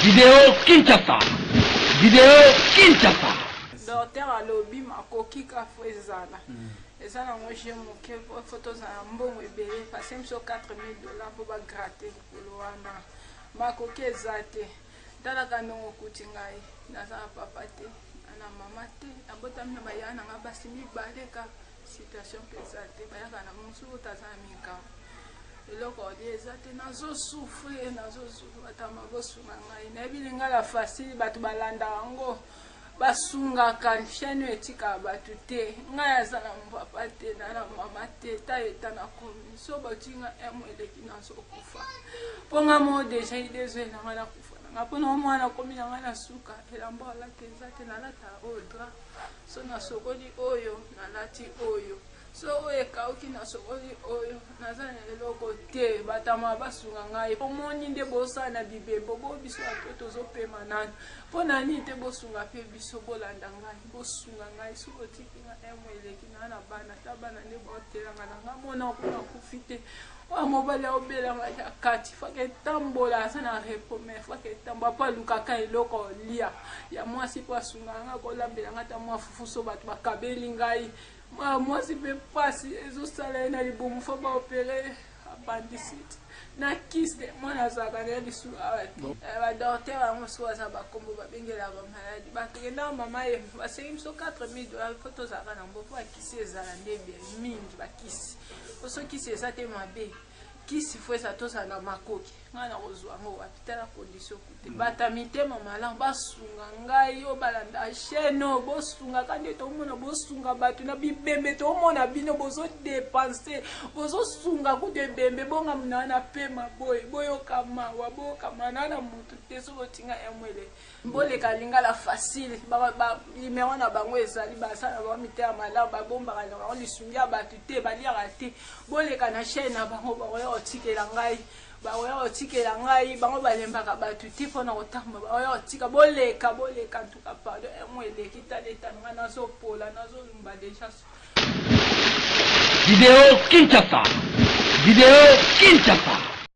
Vidéo Kinshasa. Vidéo Kinshasa. Docteur alobi makoki ka fezala. Eza na moje moke photos na mbongo ebele passer so $4000 pour ba gratter kolwana. Makoki ezate. Tala kanongo kuti ngai naza papa te ana mama te abota mina bayana nga basi mibaleka situation pesate bayaka na musu utazana mika. Eloko ezate nazo souffrir atama bosunga ngai na bilinga la facile batu balanda ngo basunga kan chaîne etika batu te ngai azana papa te na mama te ta etana komi so batinga emweleki nazo kufa ponga mo deja idezwe na ngana kufa ngapona mwana komi na ngana suka elamba la kezate na lata odra so na sokoli oyo na lati oyo so oye kauki na sokoli oyo nazana eloko te batama basunga ngai omoni nde bosana bibembo bo biso atoto zopema nani pona ni te bosunga pe biso bolanda ngai bosunga ngai so otiki nga emweleki na bana tabana nde botela nga mona kuna kufite wa mobile obela nga kati fake tambola sana repome fake tamba pa lukaka eloko lia ya mwasi pasunga nga kolambela ngata mwa fufuso batu bakabeli ngai moi si be pasi ezo sala na libomu fa ba opérer appendicite na kiste mwana zaka na lisu awati ba docteur ango so za ba kombo ba bengela ba maladi ba kenda mama ye ba sengim so $4000 photo za kana mbopo akisi ezala ndebe mingi ba kisi oso kisi ezate mabe kisi fwe sa tosa na makoki ngana kozwa ngo apitala condition kute batamite mamala basunga ngai yo balanda cheno bosunga kandi to mona bosunga batu na bibembe to mona bino bozo dépenser bozo sunga kute bembe bonga mnana pema boyo kama wabo kama nana mutu teso botinga emwele mbole kalinga la facile ba numéro na bango ezali basala ba mitema mala ba bomba kana on lisungia batu te baliaka te bole kana chena bango ba otikela ngai baoya otikela ngai bango balembaka batu te pona kotamba baoya otika boleka ntuka pardon emweleki taleta nga nazopola nazolumba deja. Vidéo Kinshasa. Vidéo Kinshasa.